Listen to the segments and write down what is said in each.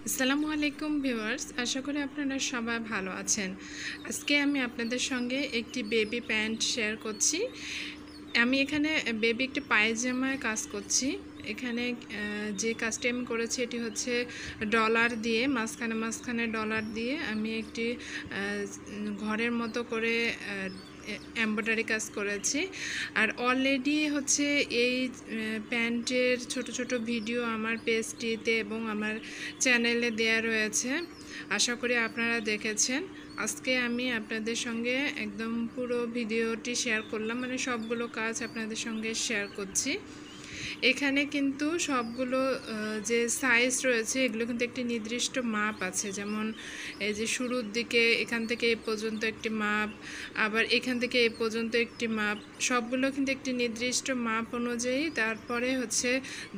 আসসালামু আলাইকুম ভিউয়ার্স, আশা করি আপনারা সবাই ভালো আছেন। আজকে আমি আপনাদের সঙ্গে একটি বেবি প্যান্ট শেয়ার করছি। আমি এখানে বেবি একটি পায়জামায় কাজ করছি। এখানে যে কাজটি আমি করেছি এটি হচ্ছে ডলার দিয়ে মাঝখানে ডলার দিয়ে আমি একটি ঘরের মতো করে এমব্রয়ডারি কাজ করেছি। আর অলরেডি হচ্ছে এই প্যান্টের ছোট ছোট ভিডিও আমার পেজটিতে এবং আমার চ্যানেলে দেয়া রয়েছে। আশা করি আপনারা দেখেছেন। আজকে আমি আপনাদের সঙ্গে একদম পুরো ভিডিওটি শেয়ার করলাম, মানে সবগুলো কাজ আপনাদের সঙ্গে শেয়ার করছি। এখানে কিন্তু সবগুলো যে সাইজ রয়েছে এগুলো কিন্তু একটি নির্দিষ্ট মাপ আছে। যেমন এই যে শুরুর দিকে এখান থেকে এই পর্যন্ত একটি মাপ, আবার এখান থেকে এই পর্যন্ত একটি মাপ, সবগুলো কিন্তু একটি নির্দিষ্ট মাপ অনুযায়ী তারপরে হচ্ছে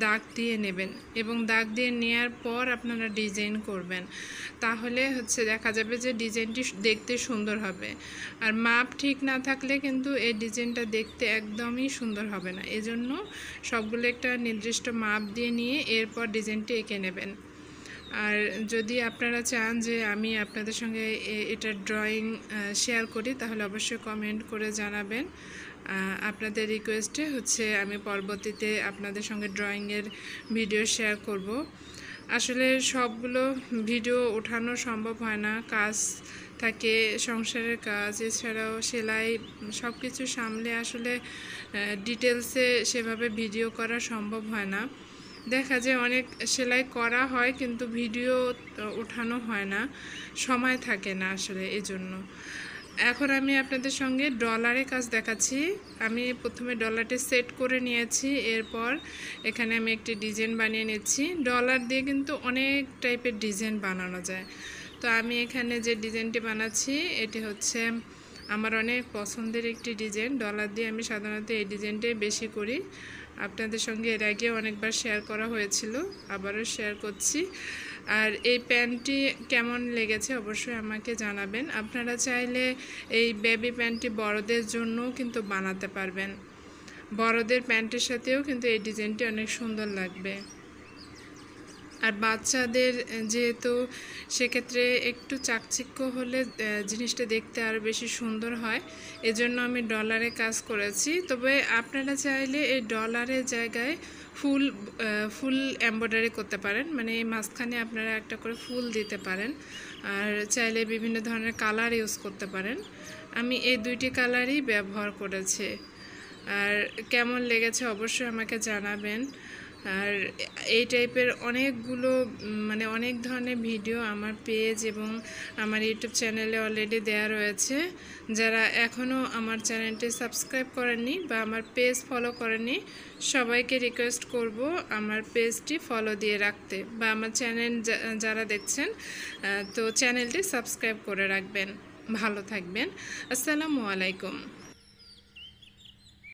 দাগ দিয়ে নেবেন এবং দাগ দিয়ে নেওয়ার পর আপনারা ডিজাইন করবেন। তাহলে হচ্ছে দেখা যাবে যে ডিজাইনটি দেখতে সুন্দর হবে। আর মাপ ঠিক না থাকলে কিন্তু এই ডিজাইনটা দেখতে একদমই সুন্দর হবে না। এজন্য সবগুলো একটা নির্দিষ্ট মাপ দিয়ে নিয়ে এরপর ডিজাইনটি এঁকে নেবেন। আর যদি আপনারা চান যে আমি আপনাদের সঙ্গে এটা ড্রয়িং শেয়ার করি তাহলে অবশ্যই কমেন্ট করে জানাবেন। আপনাদের রিকোয়েস্টে হচ্ছে আমি পরবর্তীতে আপনাদের সঙ্গে ড্রয়িংয়ের ভিডিও শেয়ার করব। আসলে সবগুলো ভিডিও ওঠানো সম্ভব হয় না, কাজ থাকে, সংসারের কাজ, এছাড়াও সেলাই, সব কিছু সামলে আসলে ডিটেলসে সেভাবে ভিডিও করা সম্ভব হয় না। দেখা যায় অনেক সেলাই করা হয় কিন্তু ভিডিও ওঠানো হয় না, সময় থাকে না আসলে এজন্য। এখন আমি আপনাদের সঙ্গে ডলারে কাজ দেখাচ্ছি। আমি প্রথমে ডলারটি সেট করে নিয়েছি, এরপর এখানে আমি একটি ডিজাইন বানিয়ে নিচ্ছি। ডলার দিয়ে কিন্তু অনেক টাইপের ডিজাইন বানানো যায়। তো আমি এখানে যে ডিজাইনটি বানাচ্ছি এটি হচ্ছে আমার অনেক পছন্দের একটি ডিজাইন। ডলার দিয়ে আমি সাধারণত এই ডিজাইনটাই বেশি করি। আপনাদের সঙ্গে এর আগে অনেকবার শেয়ার করা হয়েছিল, আবারও শেয়ার করছি। আর এই প্যান্টটি কেমন লেগেছে অবশ্যই আমাকে জানাবেন। আপনারা চাইলে এই বেবি প্যান্টটি বড়দের জন্যও কিন্তু বানাতে পারবেন। বড়দের প্যান্টের সাথেও কিন্তু এই ডিজাইনটি অনেক সুন্দর লাগবে। আর বাচ্চাদের যেহেতু সেক্ষেত্রে একটু চাকচিক্য হলে জিনিসটা দেখতে আরও বেশি সুন্দর হয়, এজন্য আমি ডলারে কাজ করেছি। তবে আপনারা চাইলে এই ডলারের জায়গায় ফুল এমব্রয়ডারি করতে পারেন, মানে এই মাঝখানে আপনারা একটা করে ফুল দিতে পারেন। আর চাইলে বিভিন্ন ধরনের কালার ইউজ করতে পারেন। আমি এই দুইটি কালারই ব্যবহার করেছি। আর কেমন লেগেছে অবশ্যই আমাকে জানাবেন। আর এই টাইপের অনেকগুলো মানে অনেক ধরনের ভিডিও আমার পেজ এবং আমার ইউটিউব চ্যানেলে অলরেডি দেয়া রয়েছে। যারা এখনও আমার চ্যানেলটি সাবস্ক্রাইব করেননি বা আমার পেজ ফলো করেননি, সবাইকে রিকোয়েস্ট করব আমার পেজটি ফলো দিয়ে রাখতে, বা আমার চ্যানেল যারা দেখছেন তো চ্যানেলটি সাবস্ক্রাইব করে রাখবেন। ভালো থাকবেন। আসসালামু আলাইকুম।